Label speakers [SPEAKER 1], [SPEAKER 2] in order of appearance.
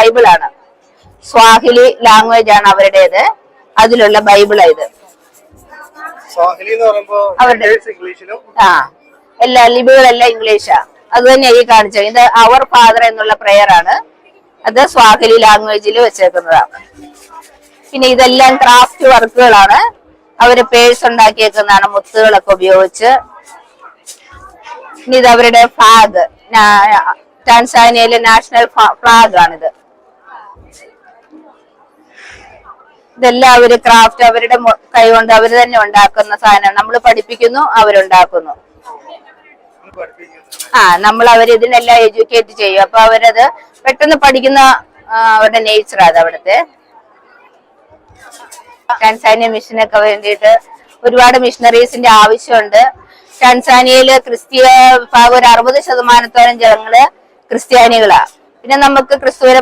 [SPEAKER 1] ബൈബിളാണ്. Swahili language ആണ് അവരുടേത്. അതിലുള്ള ബൈബിളാ ഇത്. അവരുടെ എല്ലാ ലിപികളെല്ലാം ഇംഗ്ലീഷാ. അത് തന്നെ ഈ കാണിച്ചത്. ഇത് അവർ ഫാദർ എന്നുള്ള പ്രെയർ ആണ്. അത് സ്വാഹിലി ലാംഗ്വേജിൽ വെച്ചേക്കുന്നതാണ്. പിന്നെ ഇതെല്ലാം ക്രാഫ്റ്റ് വർക്കുകളാണ്. അവര് പേഴ്സ് ഉണ്ടാക്കിയേക്കുന്നതാണ് മുത്തുകളൊക്കെ ഉപയോഗിച്ച്. ഇനി ഇത് അവരുടെ ഫ്ലാഗ്, ടാൻസാനിയയിലെ നാഷണൽ ഫ്ലാഗ് ആണിത്. ഇതെല്ലാം അവര് ക്രാഫ്റ്റ് അവരുടെ കൈകൊണ്ട് അവര് തന്നെ ഉണ്ടാക്കുന്ന സാധനം. നമ്മൾ പഠിപ്പിക്കുന്നു, അവരുണ്ടാക്കുന്നു. നമ്മൾ ഇതിനെല്ലാം എഡ്യൂക്കേറ്റ് ചെയ്യും. അപ്പൊ അവരത് പെട്ടെന്ന് പഠിക്കുന്ന അവരുടെ നേച്ചറാ അത് അവിടുത്തെ. ടാൻസാനിയ മിഷനൊക്കെ വേണ്ടിയിട്ട് ഒരുപാട് മിഷണറീസിന്റെ ആവശ്യമുണ്ട്. ടാൻസാനിയയില് ക്രിസ്തീയ വിഭാഗം ഒരു 60% ജനങ്ങള് ക്രിസ്ത്യാനികളാ. പിന്നെ നമുക്ക് ക്രിസ്തുവിനെ